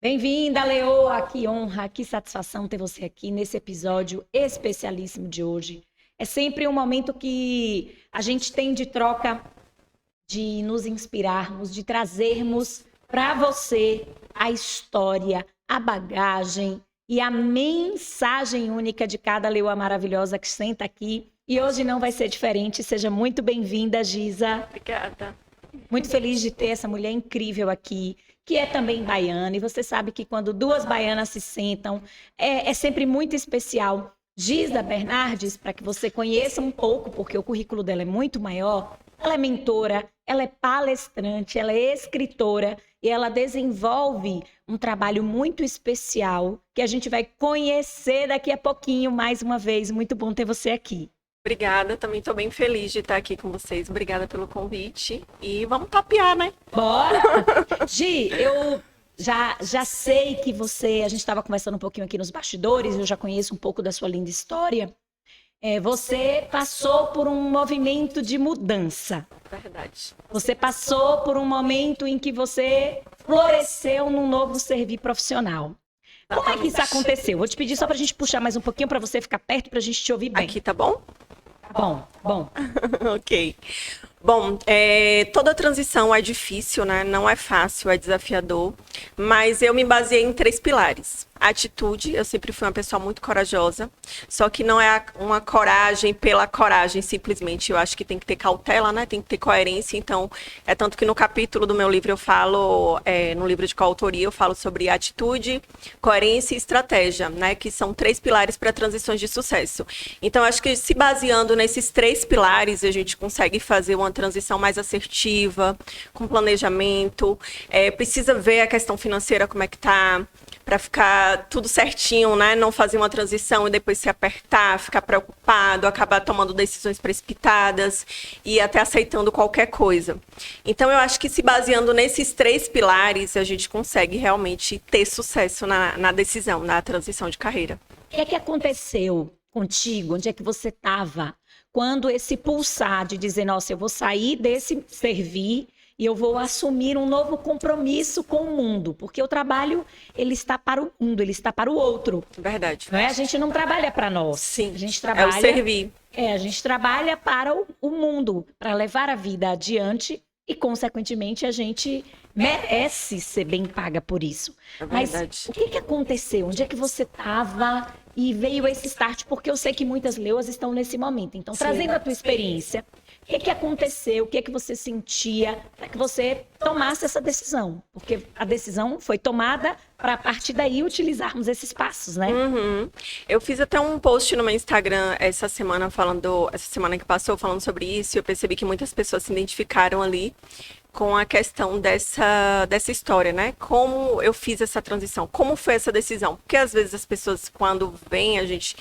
Bem-vinda, Leoa! Que honra, que satisfação ter você aqui nesse episódio especialíssimo de hoje. É sempre um momento que a gente tem de troca, de nos inspirarmos, de trazermos para você a história, a bagagem e a mensagem única de cada Leoa maravilhosa que senta aqui. E hoje não vai ser diferente. Seja muito bem-vinda, Giza. Obrigada. Muito feliz de ter essa mulher incrível aqui, que é também baiana. E você sabe que quando duas baianas se sentam, é sempre muito especial. Giza Bernardes, para que você conheça um pouco, porque o currículo dela é muito maior, ela é mentora, ela é palestrante, ela é escritora e ela desenvolve um trabalho muito especial que a gente vai conhecer daqui a pouquinho mais uma vez. Muito bom ter você aqui. Obrigada, também estou bem feliz de estar aqui com vocês. Obrigada pelo convite. E vamos papear, né? Bora! Gi, eu já sei que a gente estava conversando um pouquinho aqui nos bastidores, eu já conheço um pouco da sua linda história. Você passou por um movimento de mudança. Verdade. Você passou por um momento em que você floresceu num novo servir profissional. Como é que isso aconteceu? Vou te pedir só para a gente puxar mais um pouquinho para você ficar perto para a gente te ouvir bem. Aqui tá bom? Tá bom, bom. Ok. Bom, toda transição é difícil, né? Não é fácil, é desafiador. Mas eu me baseei em 3 pilares. A atitude, eu sempre fui uma pessoa muito corajosa. Só que não é uma coragem pela coragem, simplesmente. Eu acho que tem que ter cautela, né? Tem que ter coerência. Então, é tanto que no capítulo do meu livro eu falo, no livro de coautoria, eu falo sobre atitude, coerência e estratégia, né? Que são 3 pilares para transições de sucesso. Então, acho que se baseando nesses 3 pilares, a gente consegue fazer uma transição mais assertiva, com planejamento. Precisa ver a questão financeira, como é que tá, para ficar tudo certinho, né? Não fazer uma transição e depois se apertar, ficar preocupado, acabar tomando decisões precipitadas e até aceitando qualquer coisa. Então, eu acho que se baseando nesses 3 pilares, a gente consegue realmente ter sucesso na decisão, na transição de carreira. O que é que aconteceu contigo? Onde é que você estava quando esse pulsar de dizer, nossa, eu vou sair desse servir e eu vou assumir um novo compromisso com o mundo? Porque o trabalho, ele está para o mundo, ele está para o outro. Verdade. Não é? A gente não trabalha para nós. Sim, A gente trabalha, é o servir. a gente trabalha para o mundo, para levar a vida adiante e, consequentemente, a gente merece ser bem paga por isso. É Mas verdade. o que aconteceu? Onde é que você estava e veio esse start? Porque eu sei que muitas leoas estão nesse momento. Então, Sim. trazendo a tua experiência, o que aconteceu? O que você sentia para que você tomasse essa decisão? Porque a decisão foi tomada para, a partir daí, utilizarmos esses passos, né? Uhum. Eu fiz até um post no meu Instagram essa semana que passou, falando sobre isso, e eu percebi que muitas pessoas se identificaram ali com a questão dessa história, né? Como eu fiz essa transição, como foi essa decisão? Porque às vezes as pessoas, quando vêm a gente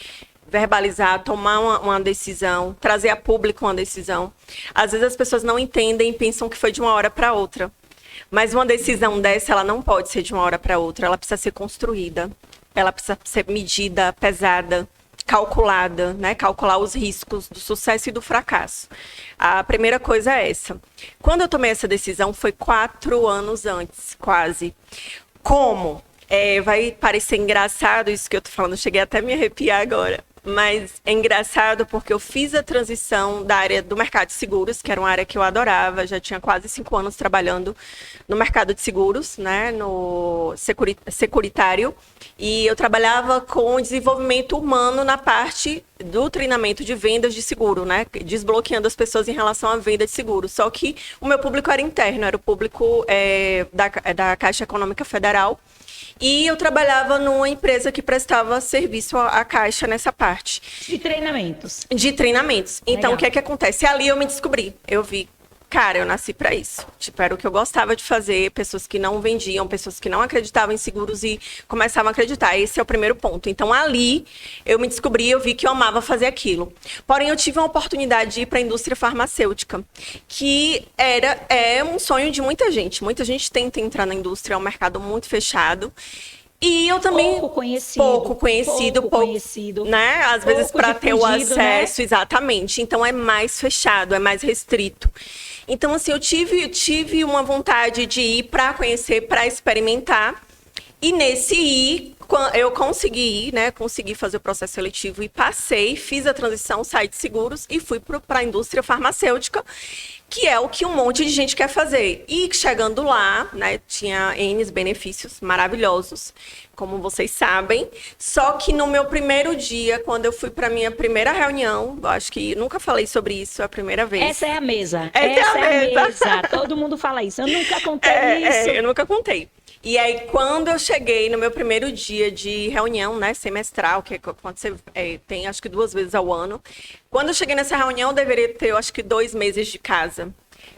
verbalizar, tomar uma decisão, trazer a público uma decisão, às vezes as pessoas não entendem e pensam que foi de uma hora para outra. Mas uma decisão dessa, ela não pode ser de uma hora para outra, ela precisa ser construída, ela precisa ser medida, pesada, calculada, né? Calcular os riscos do sucesso e do fracasso. A primeira coisa é essa. Quando eu tomei essa decisão, foi 4 anos antes, quase. Como? Vai parecer engraçado isso que eu tô falando, cheguei até a me arrepiar agora. Mas é engraçado porque eu fiz a transição da área do mercado de seguros, que era uma área que eu adorava, já tinha quase 5 anos trabalhando no mercado de seguros, né, no securitário, e eu trabalhava com desenvolvimento humano na parte do treinamento de vendas de seguro, né, desbloqueando as pessoas em relação à venda de seguro. Só que o meu público era interno, era o público da Caixa Econômica Federal. E eu trabalhava numa empresa que prestava serviço à Caixa nessa parte. De treinamentos. De treinamentos. Então, Legal. o que é que acontece? Ali eu me descobri. Eu vi, cara, eu nasci para isso. Tipo, era o que eu gostava de fazer. Pessoas que não vendiam, pessoas que não acreditavam em seguros e começavam a acreditar. Esse é o primeiro ponto. Então, ali eu me descobri, eu vi que eu amava fazer aquilo. Porém, eu tive uma oportunidade de ir para a indústria farmacêutica, que é um sonho de muita gente. Muita gente tenta entrar na indústria, é um mercado muito fechado. E eu também... Pouco conhecido, né? Às vezes para ter o acesso, né? Exatamente. Então, é mais fechado, é mais restrito. Então, assim, eu tive uma vontade de ir para conhecer, para experimentar. E eu consegui ir, né? Consegui fazer o processo seletivo e passei, fiz a transição, saí de seguros e fui para a indústria farmacêutica, que é o que um monte de gente quer fazer. E chegando lá, né, tinha N benefícios maravilhosos, como vocês sabem. Só que no meu primeiro dia, quando eu fui para minha primeira reunião, eu acho que nunca falei sobre isso, é a primeira vez. Essa é a mesa. Essa é a mesa. Todo mundo fala isso. Eu nunca contei isso. Eu nunca contei. E aí, quando eu cheguei no meu primeiro dia de reunião, né, semestral, que é quando você tem, acho que 2 vezes ao ano. Quando eu cheguei nessa reunião, eu deveria ter, eu acho que 2 meses de casa.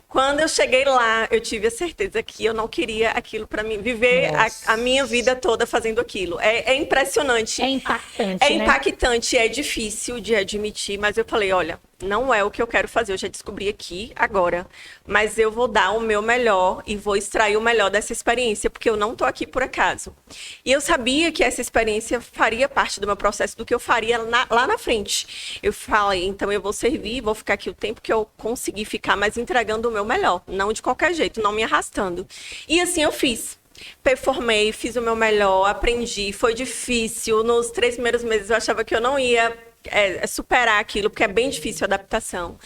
Quando eu cheguei lá, eu tive a certeza que eu não queria aquilo para mim, viver a minha vida toda fazendo aquilo. É impressionante. É impactante, É impactante, é difícil de admitir, mas eu falei, olha, não é o que eu quero fazer, eu já descobri aqui, agora. Mas eu vou dar o meu melhor e vou extrair o melhor dessa experiência, porque eu não estou aqui por acaso. E eu sabia que essa experiência faria parte do meu processo, do que eu faria lá na frente. Eu falei, então eu vou servir, vou ficar aqui o tempo que eu conseguir ficar, mas entregando o meu melhor, não de qualquer jeito, não me arrastando. E assim eu fiz. Performei, fiz o meu melhor, aprendi, foi difícil. Nos 3 primeiros meses eu achava que eu não ia superar aquilo, porque é bem difícil a adaptação.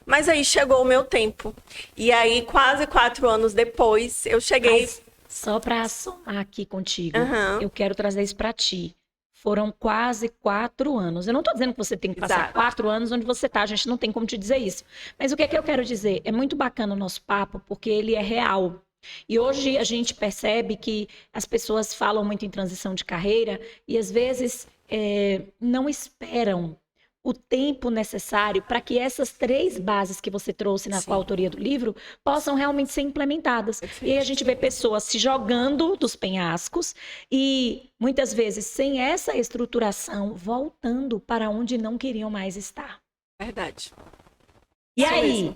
Mas aí chegou o meu tempo. E aí, quase 4 anos depois, eu cheguei... Mas, só para somar aqui contigo, eu quero trazer isso para ti. Foram quase 4 anos. Eu não estou dizendo que você tem que passar 4 anos onde você está, a gente não tem como te dizer isso. Mas o que é que eu quero dizer? É muito bacana o nosso papo, porque ele é real. E hoje a gente percebe que as pessoas falam muito em transição de carreira e às vezes não esperam o tempo necessário para que essas 3 bases que você trouxe na coautoria do livro possam realmente ser implementadas. E aí a gente vê pessoas se jogando dos penhascos e muitas vezes sem essa estruturação voltando para onde não queriam mais estar. Verdade. E aí,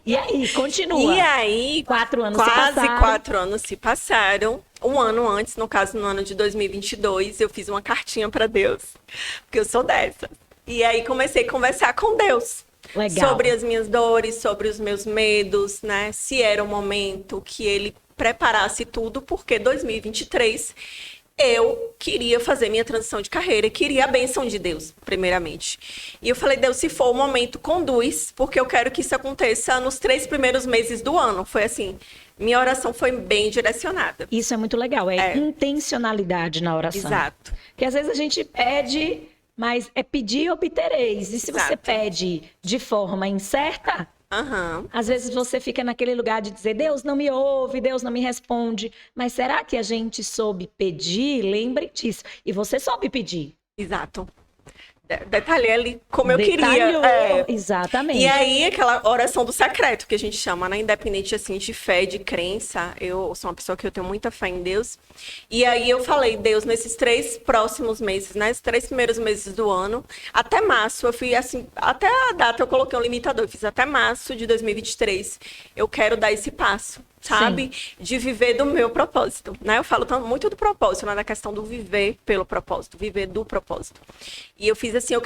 continua. E aí, 4 anos se passaram. Quase 4 anos se passaram. Um ano antes, no caso, no ano de 2022, eu fiz uma cartinha para Deus, porque eu sou dessa. E aí comecei a conversar com Deus. Legal. Sobre as minhas dores, sobre os meus medos, né? Se era o momento que Ele preparasse tudo, porque 2023 eu queria fazer minha transição de carreira, queria a bênção de Deus, primeiramente. E eu falei, Deus, se for o momento, conduz, porque eu quero que isso aconteça nos 3 primeiros meses do ano. Foi assim, minha oração foi bem direcionada. Isso é muito legal, intencionalidade na oração. Exato. Porque às vezes a gente pede, mas é pedir obtereis. E se você pede de forma incerta... Às vezes você fica naquele lugar de dizer, Deus não me ouve, Deus não me responde. Mas será que a gente soube pedir? Lembre disso. E você soube pedir. Exato. Detalhei ali como eu queria. Exatamente. E aí, aquela oração do secreto, que a gente chama, né? Independente, assim, de fé, de crença. Eu sou uma pessoa que eu tenho muita fé em Deus. E aí eu falei, Deus, nesses 3 próximos meses, né? Esses 3 primeiros meses do ano, até março, eu fui assim, até a data eu coloquei um limitador. Eu fiz até março de 2023. Eu quero dar esse passo. Sabe? Sim. De viver do meu propósito, né? Eu falo muito do propósito, né? Da questão do viver pelo propósito, viver do propósito. E eu fiz assim, eu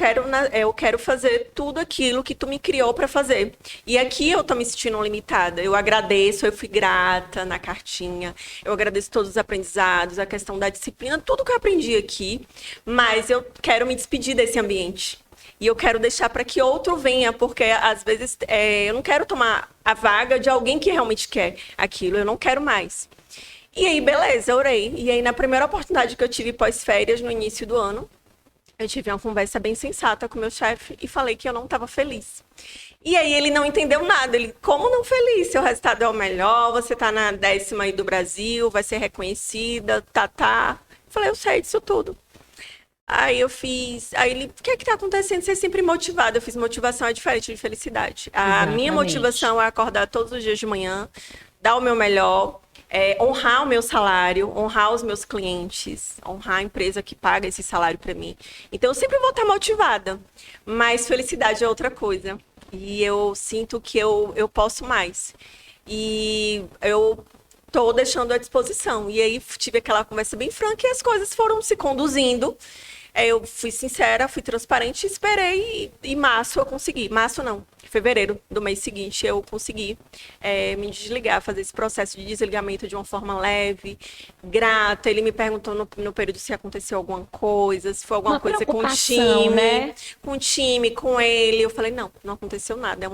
quero fazer tudo aquilo que tu me criou para fazer. E aqui eu tô me sentindo limitada. Eu agradeço, eu fui grata na cartinha. Eu agradeço todos os aprendizados, a questão da disciplina, tudo que eu aprendi aqui. Mas eu quero me despedir desse ambiente. E eu quero deixar para que outro venha, porque às vezes eu não quero tomar a vaga de alguém que realmente quer aquilo, eu não quero mais. E aí, beleza, orei. E aí, na primeira oportunidade que eu tive pós-férias, no início do ano, eu tive uma conversa bem sensata com o meu chefe e falei que eu não estava feliz. E aí, ele não entendeu nada. Ele, como não feliz? Seu resultado é o melhor, você está na 10ª aí do Brasil, vai ser reconhecida, tá. Eu falei, eu sei disso tudo. Aí eu fiz... Aí ele, o que é que tá acontecendo? Você é sempre motivado. Eu fiz motivação é diferente de felicidade. A minha motivação é acordar todos os dias de manhã, dar o meu melhor, honrar o meu salário, honrar os meus clientes, honrar a empresa que paga esse salário para mim. Então eu sempre vou estar motivada. Mas felicidade é outra coisa. E eu sinto que eu posso mais. E eu... tô deixando à disposição. E aí tive aquela conversa bem franca e as coisas foram se conduzindo. Eu fui sincera, fui transparente, esperei e em março eu consegui. Março não, fevereiro do mês seguinte eu consegui me desligar, fazer esse processo de desligamento de uma forma leve, grata. Ele me perguntou no período se aconteceu alguma coisa, se foi alguma Uma coisa com o preocupação, time, né? com ele. Eu falei, não aconteceu nada,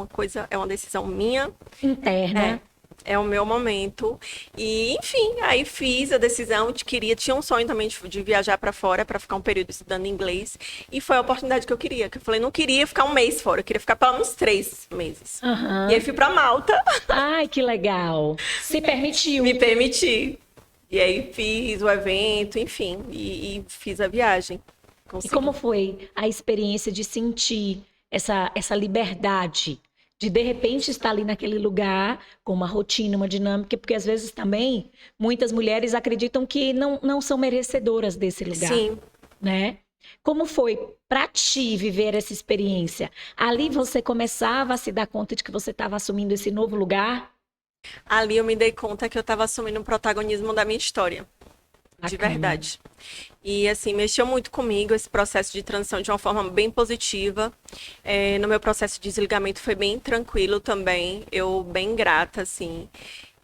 é uma decisão minha. Interna. É o meu momento. E, enfim, aí fiz a decisão tinha um sonho também de viajar para fora, para ficar um período estudando inglês. E foi a oportunidade que eu queria. Que eu falei, não queria ficar um mês fora, eu queria ficar pelo menos 3 meses. Aham. E aí fui para Malta, Ai, que legal. Se permitiu. me permiti. E aí fiz o evento, enfim, e fiz a viagem. E Consegui. como foi a experiência de sentir essa liberdade? De repente estar ali naquele lugar com uma rotina, uma dinâmica, porque às vezes também muitas mulheres acreditam que não são merecedoras desse lugar, Sim. né? Como foi para ti viver essa experiência? Ali você começava a se dar conta de que você estava assumindo esse novo lugar? Ali eu me dei conta que eu estava assumindo o protagonismo da minha história. De Bacana. verdade. E, assim, mexeu muito comigo esse processo de transição de uma forma bem positiva. No meu processo de desligamento foi bem tranquilo também. Eu bem grata, assim.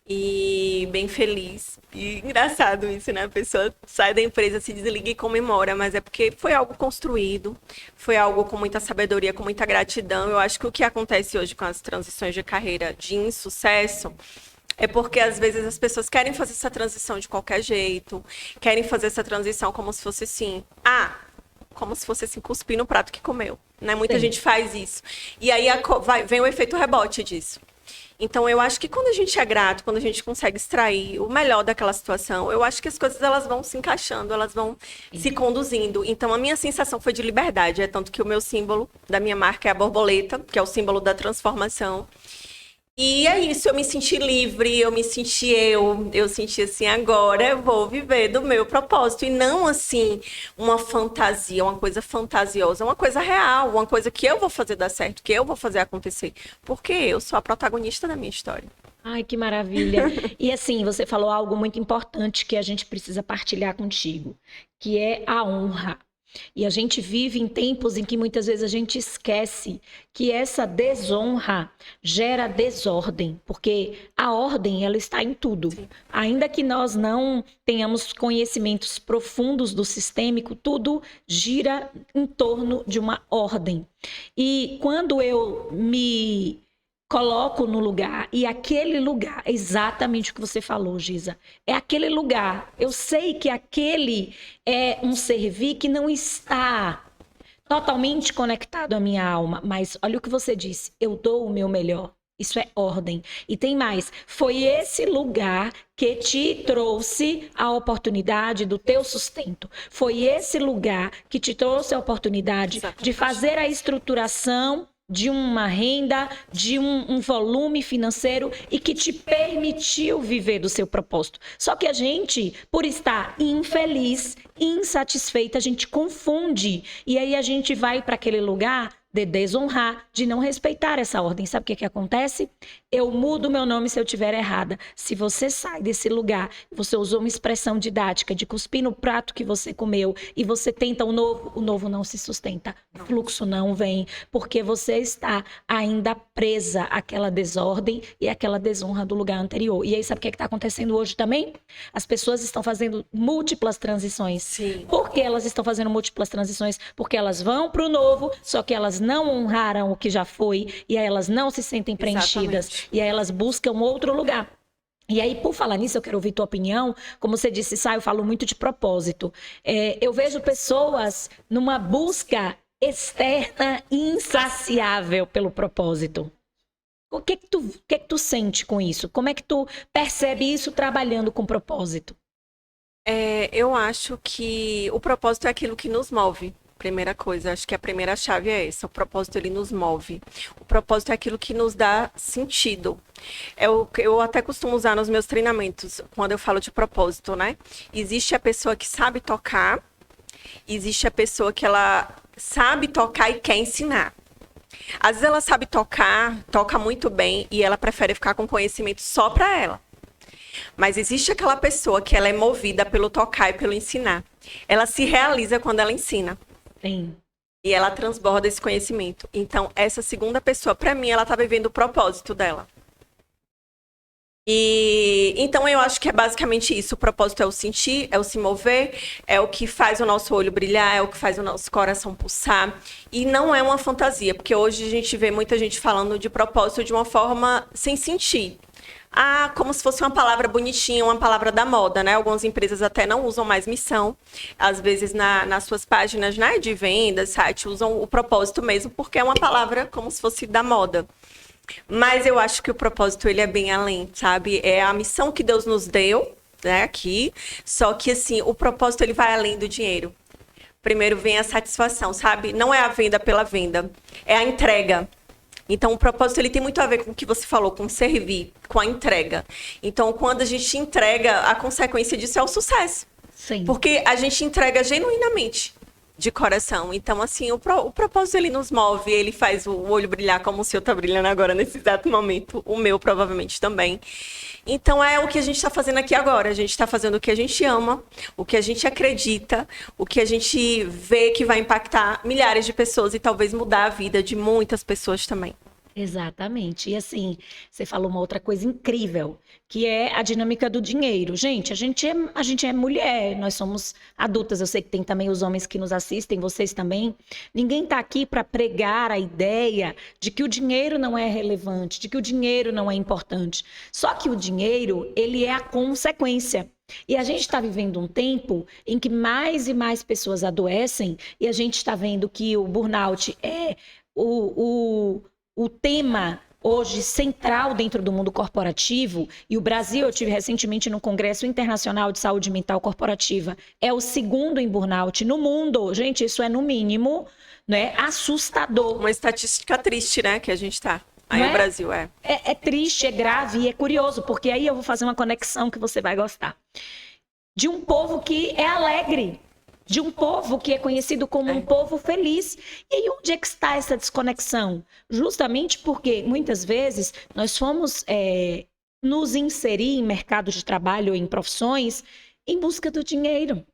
E bem feliz. E engraçado isso, né? A pessoa sai da empresa, se desliga e comemora. Mas é porque foi algo construído. Foi algo com muita sabedoria, com muita gratidão. Eu acho que o que acontece hoje com as transições de carreira de insucesso é porque, às vezes, as pessoas querem fazer essa transição de qualquer jeito, querem fazer essa transição como se fosse assim, como se fosse assim, cuspir no prato que comeu, né? Muita Sim. gente faz isso. E aí vem o efeito rebote disso. Então, eu acho que quando a gente é grato, quando a gente consegue extrair o melhor daquela situação, eu acho que as coisas elas vão se encaixando, elas vão se conduzindo. Então, a minha sensação foi de liberdade, tanto que o meu símbolo da minha marca é a borboleta, que é o símbolo da transformação. E é isso, eu me senti livre, eu senti assim, agora eu vou viver do meu propósito, e não assim, uma fantasia, uma coisa fantasiosa, uma coisa real, uma coisa que eu vou fazer dar certo, que eu vou fazer acontecer, porque eu sou a protagonista da minha história. Ai, que maravilha. E assim, você falou algo muito importante que a gente precisa partilhar contigo, que é a honra. E a gente vive em tempos em que muitas vezes a gente esquece que essa desonra gera desordem, porque a ordem ela está em tudo. Sim. Ainda que nós não tenhamos conhecimentos profundos do sistêmico, tudo gira em torno de uma ordem. E quando eu me coloco no lugar, e aquele lugar, é exatamente o que você falou, Giza, é aquele lugar. Eu sei que aquele é um servir que não está totalmente conectado à minha alma, mas olha o que você disse, eu dou o meu melhor. Isso é ordem. E tem mais, foi esse lugar que te trouxe a oportunidade do teu sustento. Foi esse lugar que te trouxe a oportunidade Exatamente. de fazer a estruturação de uma renda, de um volume financeiro e que te permitiu viver do seu propósito. Só que a gente, por estar infeliz, insatisfeita, a gente confunde. E aí a gente vai para aquele lugar de desonrar, de não respeitar essa ordem. Sabe o que acontece? Eu mudo meu nome se eu estiver errada. Se você sai desse lugar, você usou uma expressão didática de cuspir no prato que você comeu e você tenta o novo não se sustenta. O fluxo não vem, porque você está ainda presa àquela desordem e àquela desonra do lugar anterior. E aí, sabe o que está acontecendo hoje também? As pessoas estão fazendo múltiplas transições. Sim. Por que elas estão fazendo múltiplas transições? Porque elas vão para o novo, só que elas não honraram o que já foi, e aí elas não se sentem preenchidas, Exatamente. e aí elas buscam outro lugar. E aí, por falar nisso, eu quero ouvir tua opinião. Como você disse, eu falo muito de propósito. Eu vejo pessoas numa busca externa insaciável pelo propósito. O que que tu sente com isso? Como é que tu percebe isso trabalhando com propósito? Eu acho que o propósito é aquilo que nos move. Primeira coisa, acho que a primeira chave é essa. O propósito, ele nos move. O propósito é aquilo que nos dá sentido. Eu até costumo usar nos meus treinamentos, quando eu falo de propósito, né? Existe a pessoa que sabe tocar, existe a pessoa que ela sabe tocar e quer ensinar. Às vezes ela sabe tocar, toca muito bem, e ela prefere ficar com conhecimento só para ela. Mas existe aquela pessoa que ela é movida pelo tocar e pelo ensinar. Ela se realiza quando ela ensina. Tem. E ela transborda esse conhecimento. Então, essa segunda pessoa, para mim, ela tá vivendo o propósito dela. E então eu acho que é basicamente isso. O propósito é o sentir, é o se mover, é o que faz o nosso olho brilhar, é o que faz o nosso coração pulsar. E não é uma fantasia, porque hoje a gente vê muita gente falando de propósito de uma forma sem sentir. Ah, como se fosse uma palavra bonitinha, uma palavra da moda, né? Algumas empresas até não usam mais missão. Às vezes nas suas páginas, né, de venda, site, usam o propósito mesmo, porque é uma palavra como se fosse da moda. Mas eu acho que o propósito, ele é bem além, sabe? É a missão que Deus nos deu, né, aqui. Só que, assim, o propósito, ele vai além do dinheiro. Primeiro vem a satisfação, sabe? Não é a venda pela venda, é a entrega. Então, o propósito, ele tem muito a ver com o que você falou, com servir, com a entrega. Então, quando a gente entrega, a consequência disso é o sucesso. Sim. Porque a gente entrega genuinamente, de coração. Então, assim, o propósito, ele nos move, ele faz o olho brilhar como o seu tá brilhando agora, nesse exato momento. O meu, provavelmente, também. Então, é o que a gente está fazendo aqui agora. A gente está fazendo o que a gente ama, o que a gente acredita, o que a gente vê que vai impactar milhares de pessoas e talvez mudar a vida de muitas pessoas também. Exatamente. E assim, você falou uma outra coisa incrível, que é a dinâmica do dinheiro. Gente, a gente é mulher, nós somos adultas. Eu sei que tem também os homens que nos assistem, vocês também. Ninguém está aqui para pregar a ideia de que o dinheiro não é relevante, de que o dinheiro não é importante. Só que o dinheiro, ele é a consequência. E a gente está vivendo um tempo em que mais e mais pessoas adoecem, e a gente está vendo que o burnout é o tema hoje central dentro do mundo corporativo, e o Brasil, eu tive recentemente no Congresso Internacional de Saúde Mental Corporativa, é o segundo em burnout no mundo. Gente, isso é no mínimo, né, assustador. Uma estatística triste, né, que a gente tá. Aí Não o é? Brasil é. É triste, é grave e é curioso, porque aí eu vou fazer uma conexão que você vai gostar. De um povo que é alegre, de um povo que é conhecido como um povo feliz. E aí, onde é que está essa desconexão? Justamente porque, muitas vezes, nós fomos nos inserir em mercado de trabalho, em profissões, em busca do dinheiro.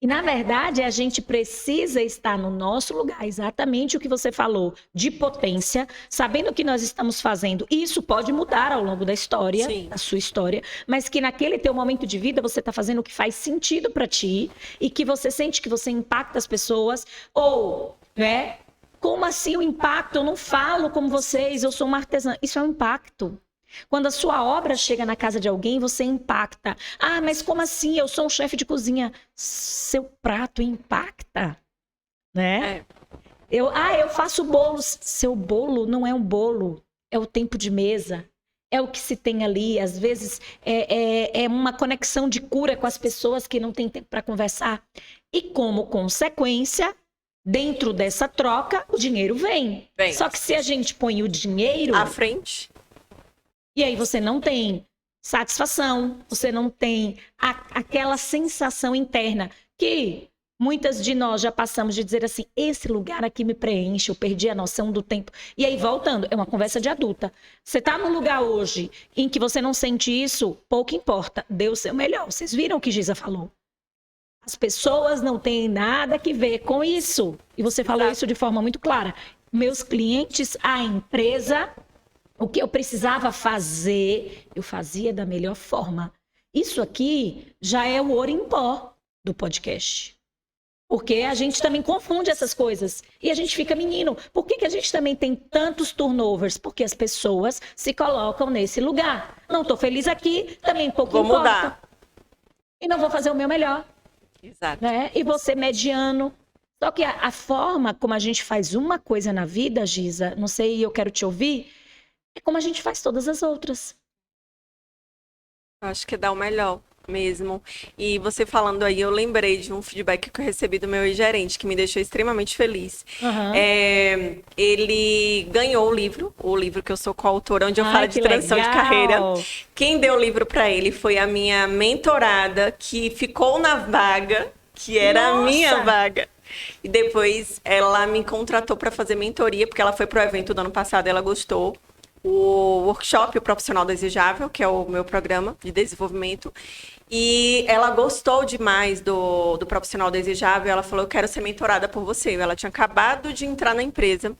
E, na verdade, a gente precisa estar no nosso lugar, exatamente o que você falou, de potência, sabendo o que nós estamos fazendo. E isso pode mudar ao longo da história, Sim. da sua história, mas que naquele teu momento de vida você está fazendo o que faz sentido para ti e que você sente que você impacta as pessoas. Ou, né? Como assim o impacto? Eu não falo como vocês, eu sou uma artesã. Isso é um impacto. Quando a sua obra chega na casa de alguém, você impacta. Ah, mas como assim? Eu sou um chefe de cozinha. Seu prato impacta, né? Eu faço bolos. Seu bolo não é um bolo, é o tempo de mesa. É o que se tem ali. Às vezes é uma conexão de cura com as pessoas que não têm tempo para conversar. E como consequência, dentro dessa troca, o dinheiro vem. Só que se a gente põe o dinheiro à frente, e aí você não tem satisfação, você não tem aquela sensação interna que muitas de nós já passamos de dizer assim, esse lugar aqui me preenche, eu perdi a noção do tempo. E aí, voltando, é uma conversa de adulta. Você está num lugar hoje em que você não sente isso, pouco importa, dê o seu melhor. Vocês viram o que Giza falou? As pessoas não têm nada que ver com isso. E você falou isso de forma muito clara. Meus clientes, a empresa... O que eu precisava fazer, eu fazia da melhor forma. Isso aqui já é o ouro em pó do podcast. Porque a gente também confunde essas coisas. E a gente fica, menino, por que a gente também tem tantos turnovers? Porque as pessoas se colocam nesse lugar. Não estou feliz aqui, também pouco importa. Vou mudar. E não vou fazer o meu melhor. Exato. Né? E você mediano. Só que a forma como a gente faz uma coisa na vida, Giza, não sei, eu quero te ouvir, é como a gente faz todas as outras. Acho que dá o melhor mesmo. E você falando aí, eu lembrei de um feedback que eu recebi do meu gerente, que me deixou extremamente feliz. Uhum. Ele ganhou o livro que eu sou coautora, onde eu falo de transição de carreira. Quem deu o livro para ele foi a minha mentorada, que ficou na vaga, que era a minha vaga. E depois ela me contratou para fazer mentoria, porque ela foi pro evento do ano passado, ela gostou. O workshop, o Profissional Desejável, que é o meu programa de desenvolvimento. E ela gostou demais do profissional desejável. Ela falou: eu quero ser mentorada por você. Ela tinha acabado de entrar na empresa.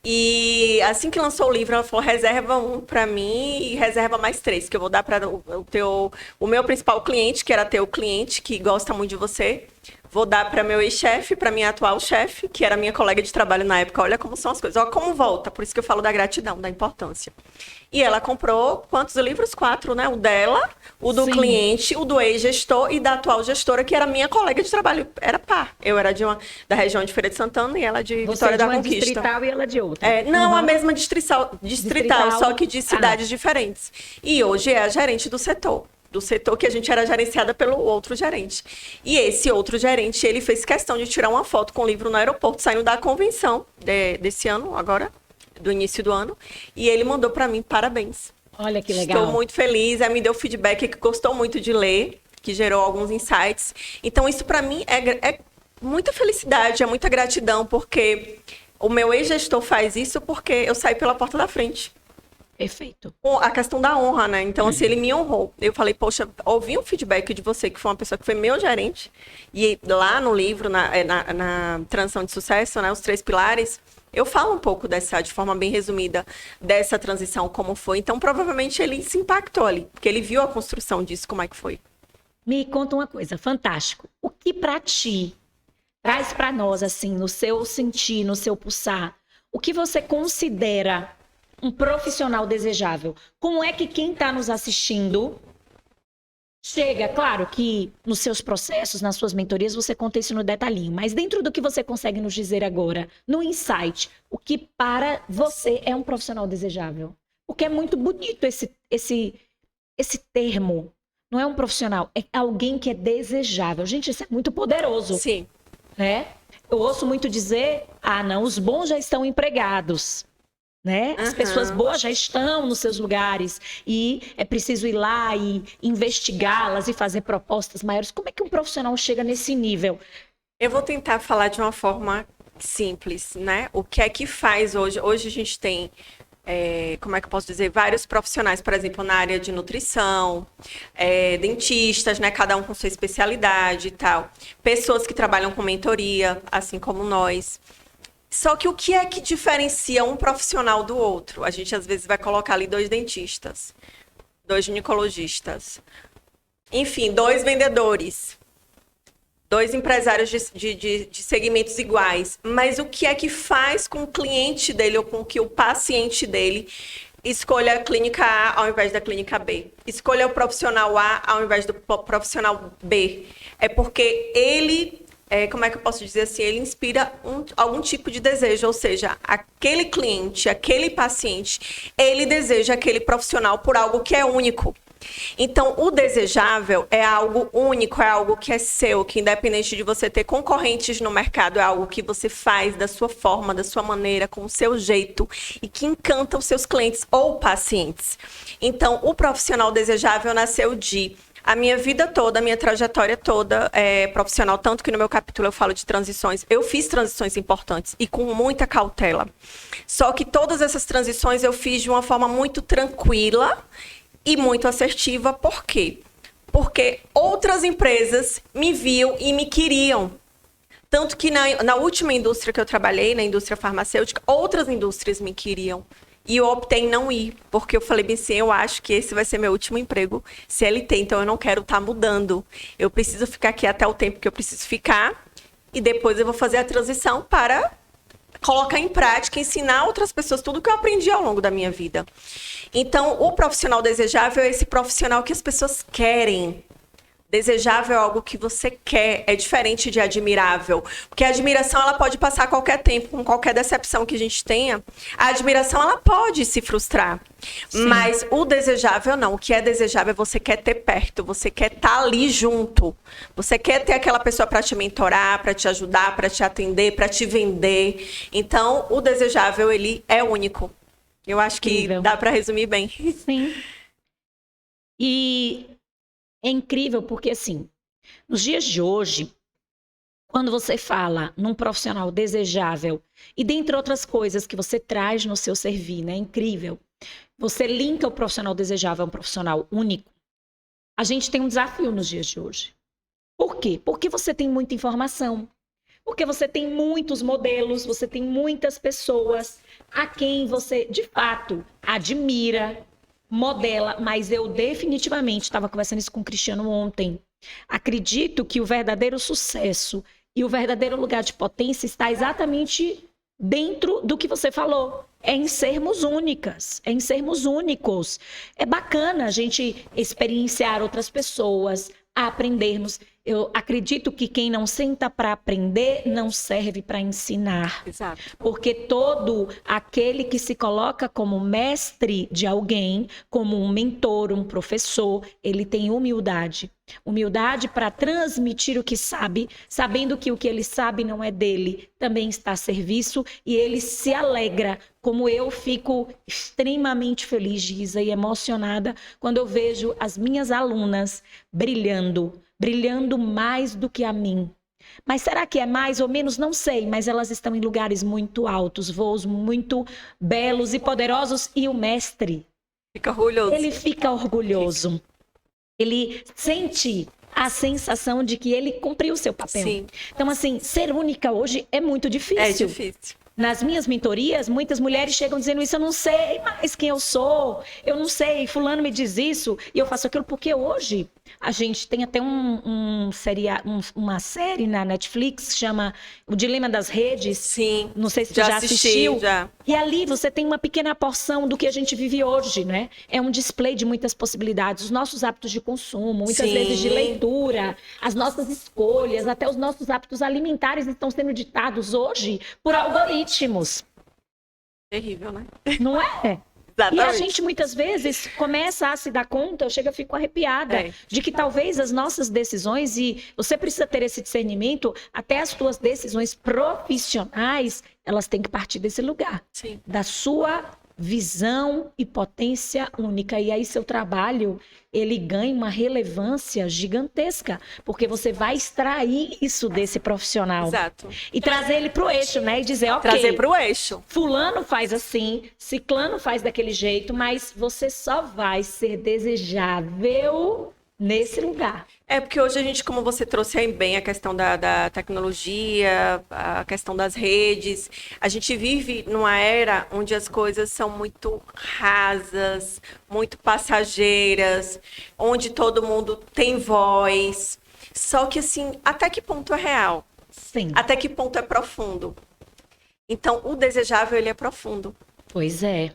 E assim que lançou o livro, ela falou: reserva um para mim e reserva mais 3, que eu vou dar para o meu principal cliente, que era teu cliente, que gosta muito de você. Vou dar para meu ex-chefe, para minha atual chefe, que era minha colega de trabalho na época. Olha como são as coisas, olha como volta. Por isso que eu falo da gratidão, da importância. E ela comprou quantos livros? 4, né? O dela, o do cliente, o do ex-gestor e da atual gestora, que era minha colega de trabalho. Era par. Eu era da região de Feira de Santana e ela de Vitória da Conquista. Você de uma distrital e ela de outra. Não, a mesma distrital, só que de cidades diferentes. E hoje é a gerente do setor que a gente era gerenciada pelo outro gerente. E esse outro gerente, ele fez questão de tirar uma foto com o livro no aeroporto, saindo da convenção desse ano, agora, do início do ano, e ele mandou para mim parabéns. Olha que legal. Estou muito feliz, me deu feedback que gostou muito de ler, que gerou alguns insights. Então, isso para mim é muita felicidade, é muita gratidão, porque o meu ex-gestor faz isso porque eu saí pela porta da frente. Perfeito. A questão da honra, né? Então, assim, ele me honrou. Eu falei: poxa, ouvi um feedback de você, que foi uma pessoa que foi meu gerente, e lá no livro, na transição de sucesso, né, os 3 pilares, eu falo um pouco de forma bem resumida, dessa transição, como foi. Então, provavelmente, ele se impactou ali, porque ele viu a construção disso, como é que foi. Me conta uma coisa, fantástico. O que para ti traz para nós, assim, no seu sentir, no seu pulsar, o que você considera um profissional desejável? Como é que quem está nos assistindo chega? Claro que nos seus processos, nas suas mentorias, você conta isso no detalhinho, mas dentro do que você consegue nos dizer agora, no insight, o que para você é um profissional desejável? Porque é muito bonito esse termo. Não é um profissional, é alguém que é desejável. Gente, isso é muito poderoso. Sim. Né? Eu ouço muito dizer: não, os bons já estão empregados. Né? As pessoas boas já estão nos seus lugares e é preciso ir lá e investigá-las e fazer propostas maiores. Como é que um profissional chega nesse nível? Eu vou tentar falar de uma forma simples, né? O que é que faz hoje? Hoje a gente tem, como é que eu posso dizer, vários profissionais, por exemplo, na área de nutrição, dentistas, né? Cada um com sua especialidade e tal. Pessoas que trabalham com mentoria, assim como nós. Só que o que é que diferencia um profissional do outro? A gente, às vezes, vai colocar ali 2 dentistas, 2 ginecologistas, enfim, 2 vendedores, 2 empresários de segmentos iguais. Mas o que é que faz com o cliente dele ou com que o paciente dele escolha a clínica A ao invés da clínica B? Escolha o profissional A ao invés do profissional B? É porque ele... como é que eu posso dizer assim? Ele inspira algum tipo de desejo, ou seja, aquele cliente, aquele paciente, ele deseja aquele profissional por algo que é único. Então, o desejável é algo único, é algo que é seu, que independente de você ter concorrentes no mercado, é algo que você faz da sua forma, da sua maneira, com o seu jeito e que encanta os seus clientes ou pacientes. Então, o profissional desejável nasceu a minha vida toda, a minha trajetória toda é profissional, tanto que no meu capítulo eu falo de transições. Eu fiz transições importantes e com muita cautela. Só que todas essas transições eu fiz de uma forma muito tranquila e muito assertiva. Por quê? Porque outras empresas me viam e me queriam. Tanto que na última indústria que eu trabalhei, na indústria farmacêutica, outras indústrias me queriam. E eu optei em não ir, porque eu falei bem assim: eu acho que esse vai ser meu último emprego CLT, então eu não quero estar mudando. Eu preciso ficar aqui até o tempo que eu preciso ficar e depois eu vou fazer a transição para colocar em prática, ensinar outras pessoas tudo que eu aprendi ao longo da minha vida. Então, o profissional desejável é esse profissional que as pessoas querem. Desejável é algo que você quer, é diferente de admirável. Porque a admiração, ela pode passar a qualquer tempo, com qualquer decepção que a gente tenha. A admiração, ela pode se frustrar. Sim. Mas o desejável não. O que é desejável é você quer ter perto, você quer estar ali junto. Você quer ter aquela pessoa para te mentorar, para te ajudar, para te atender, para te vender. Então, o desejável, ele é único. Eu acho que dá para resumir bem. Sim. E... é incrível porque, assim, nos dias de hoje, quando você fala num profissional desejável, e dentre outras coisas que você traz no seu servir, né? É incrível. Você linka o profissional desejável a um profissional único. a gente tem um desafio nos dias de hoje. Por quê? Porque você tem muita informação. Porque você tem muitos modelos, você tem muitas pessoas a quem você, de fato, admira, modela. Mas eu definitivamente estava conversando isso com o Cristiano ontem. Acredito que o verdadeiro sucesso e o verdadeiro lugar de potência está exatamente dentro do que você falou. É em sermos únicas, é em sermos únicos. É bacana a gente experienciar outras pessoas, aprendermos. Eu acredito que quem não senta para aprender não serve para ensinar. Exato. Porque todo aquele que se coloca como mestre de alguém, como um mentor, um professor, ele tem humildade. Humildade para transmitir o que sabe, sabendo que o que ele sabe não é dele, também está a serviço, e ele se alegra, como eu fico extremamente feliz, Giza, e emocionada quando eu vejo as minhas alunas brilhando mais do que a mim. Mas será que é mais ou menos? Não sei, mas elas estão em lugares muito altos, voos muito belos e poderosos, e o mestre, Fica orgulhoso. ele fica orgulhoso. Ele sente a sensação de que ele cumpriu o seu papel. Sim. Então, assim, ser única hoje é muito difícil. É difícil. Nas minhas mentorias, muitas mulheres chegam dizendo isso, eu não sei mais quem eu sou, eu não sei, fulano me diz isso, e eu faço aquilo, porque hoje a gente tem até uma série na Netflix que chama O Dilema das Redes. Sim. Não sei se tu Já já assisti, assistiu. já. E ali você tem uma pequena porção do que a gente vive hoje, né? É um display de muitas possibilidades. Os nossos hábitos de consumo, muitas Sim. vezes de leitura, as nossas escolhas, até os nossos hábitos alimentares estão sendo ditados hoje por algoritmos. Terrível, né? Não é? Exatamente. E a gente muitas vezes começa a se dar conta, eu chego e fico arrepiada, de que talvez as nossas decisões, e você precisa ter esse discernimento, até as suas decisões profissionais, elas têm que partir desse lugar. Sim. Da sua visão e potência única. E aí seu trabalho, ele ganha uma relevância gigantesca, porque você vai extrair isso desse profissional. Exato. E trazer ele pro eixo, né? E dizer, ok, Trazer pro eixo. fulano faz assim, ciclano faz daquele jeito, mas você só vai ser desejável nesse lugar. É porque hoje a gente, como você trouxe aí bem a questão da tecnologia, a questão das redes, a gente vive numa era onde as coisas são muito rasas, muito passageiras, onde todo mundo tem voz. Só que assim, até que ponto é real? Sim. Até que ponto é profundo? Então, o desejável, ele é profundo. Pois é.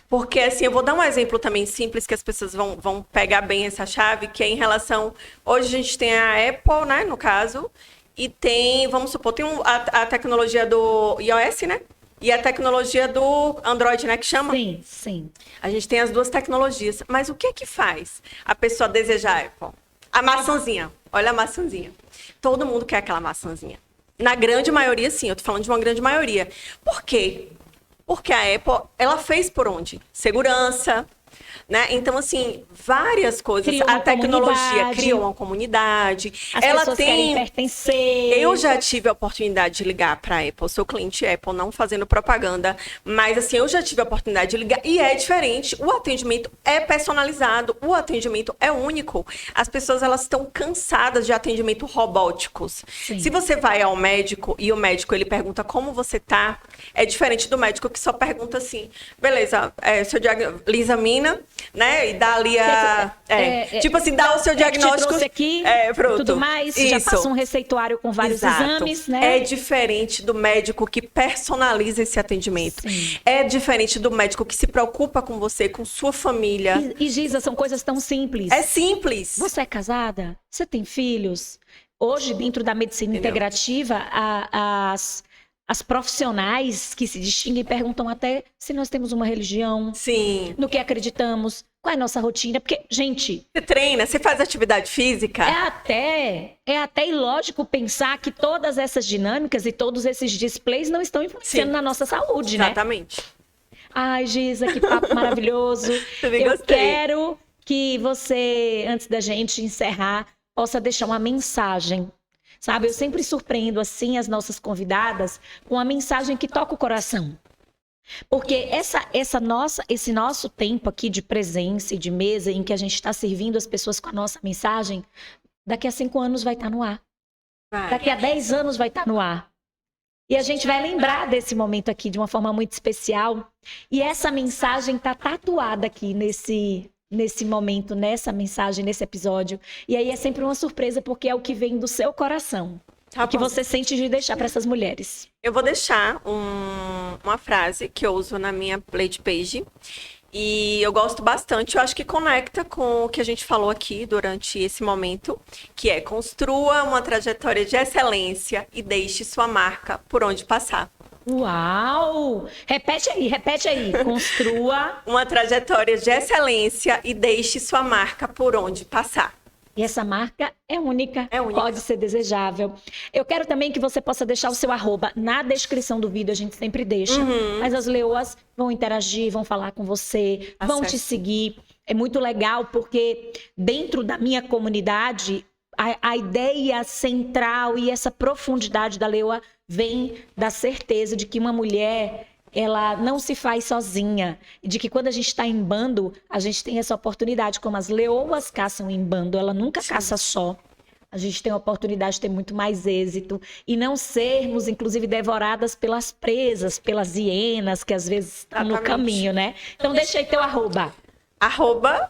Porque, assim, eu vou dar um exemplo também simples que as pessoas vão pegar bem essa chave, que é em relação... Hoje a gente tem a Apple, né, no caso, e tem, vamos supor, tem a tecnologia do iOS, né? E a tecnologia do Android, né, que chama? Sim, sim. A gente tem as duas tecnologias. Mas o que é que faz a pessoa desejar a Apple? A maçãzinha. Olha a maçãzinha. Todo mundo quer aquela maçãzinha. Na grande maioria, sim. Eu tô falando de uma grande maioria. Por quê? Porque a Apple, ela fez por onde? Segurança, né? Então, assim, várias coisas. A tecnologia criou uma comunidade. As pessoas querem pertencer. Eu já tive a oportunidade de ligar para a Apple. Sou cliente Apple, não fazendo propaganda. Mas, assim, eu já tive a oportunidade de ligar. E é diferente. O atendimento é personalizado. O atendimento é único. As pessoas, elas estão cansadas de atendimento robóticos. Sim. Se você vai ao médico e o médico, ele pergunta como você tá, é diferente do médico que só pergunta assim, beleza, seu diagnóstico, examina, né, e dá ali tipo assim, dá o seu diagnóstico. Aqui, pronto. Tudo mais, isso. já passa um receituário com vários exames, né? É diferente do médico que personaliza esse atendimento. Sim. É diferente do médico que se preocupa com você, com sua família. E Giza, são coisas tão simples. É simples. Você é casada? Você tem filhos? Hoje, dentro da medicina integrativa, as profissionais que se distinguem perguntam até se nós temos uma religião. Sim. No que acreditamos, qual é a nossa rotina. Porque, gente... Você treina, você faz atividade física? É até ilógico pensar que todas essas dinâmicas e todos esses displays não estão influenciando na nossa saúde, né? Exatamente. Ai, Giza, que papo maravilhoso. Também Eu gostei. quero que você, antes da gente encerrar, possa deixar uma mensagem. Sabe, eu sempre surpreendo assim as nossas convidadas com uma mensagem que toca o coração. Porque esse nosso tempo aqui de presença e de mesa, em que a gente está servindo as pessoas com a nossa mensagem, daqui a 5 anos vai estar no ar. Daqui a 10 anos vai estar no ar. E a gente vai lembrar desse momento aqui de uma forma muito especial. E essa mensagem está tatuada aqui nesse momento, nessa mensagem, nesse episódio. E aí é sempre uma surpresa, porque é o que vem do seu coração. Tá O que bom. você sente de deixar para essas mulheres. Eu vou deixar uma frase que eu uso na minha Lady Page. E eu gosto bastante, eu acho que conecta com o que a gente falou aqui durante esse momento, que é: construa uma trajetória de excelência e deixe sua marca por onde passar. Uau! Repete aí. Construa. Uma trajetória de excelência e deixe sua marca por onde passar. E essa marca é única, É única. pode ser desejável. Eu quero também que você possa deixar o seu arroba na descrição do vídeo, a gente sempre deixa. Mas as leoas vão interagir, vão falar com você, vão te Acesse. seguir. É muito legal porque dentro da minha comunidade, a ideia central e essa profundidade da leoa vem da certeza de que uma mulher, ela não se faz sozinha. E de que quando a gente está em bando, a gente tem essa oportunidade. Como as leoas caçam em bando, ela nunca caça só. A gente tem a oportunidade de ter muito mais êxito. E não sermos, inclusive, devoradas pelas presas, pelas hienas, que às vezes estão no Exatamente. caminho, né? Então deixa aí teu arroba.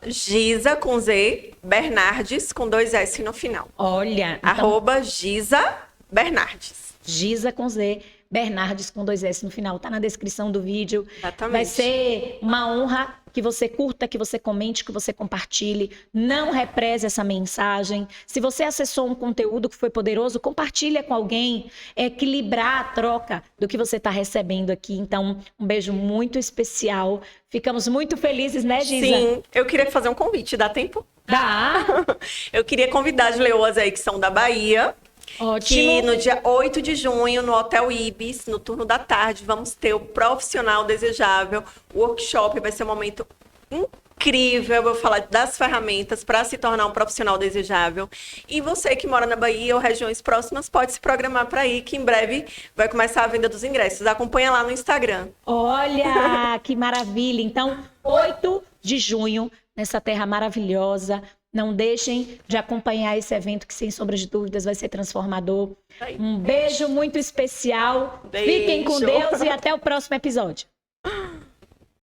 @Giza com Z, Bernardes com 2 S no final. Olha, então, @Giza Bernardes. Giza com Z, Bernardes com 2 S no final. Tá na descrição do vídeo. Exatamente. Vai ser uma honra que você curta, que você comente, que você compartilhe. Não represe essa mensagem. Se você acessou um conteúdo que foi poderoso, compartilha com alguém. É equilibrar a troca do que você está recebendo aqui. Então, um beijo muito especial. Ficamos muito felizes, né, Giza? Sim, eu queria fazer um convite, dá tempo? Dá. Eu queria convidar as leoas aí que são da Bahia, que Ótimo. no dia 8 de junho, no Hotel Ibis, no turno da tarde, vamos ter o Profissional Desejável. O workshop vai ser um momento incrível. Eu vou falar das ferramentas para se tornar um profissional desejável. E você que mora na Bahia ou regiões próximas, pode se programar para ir, que em breve vai começar a venda dos ingressos. Acompanha lá no Instagram. Olha, que maravilha. Então, 8 de junho, nessa terra maravilhosa. Não deixem de acompanhar esse evento que, sem sombra de dúvidas, vai ser transformador. Um beijo muito especial. Beijo. Fiquem com Deus e até o próximo episódio.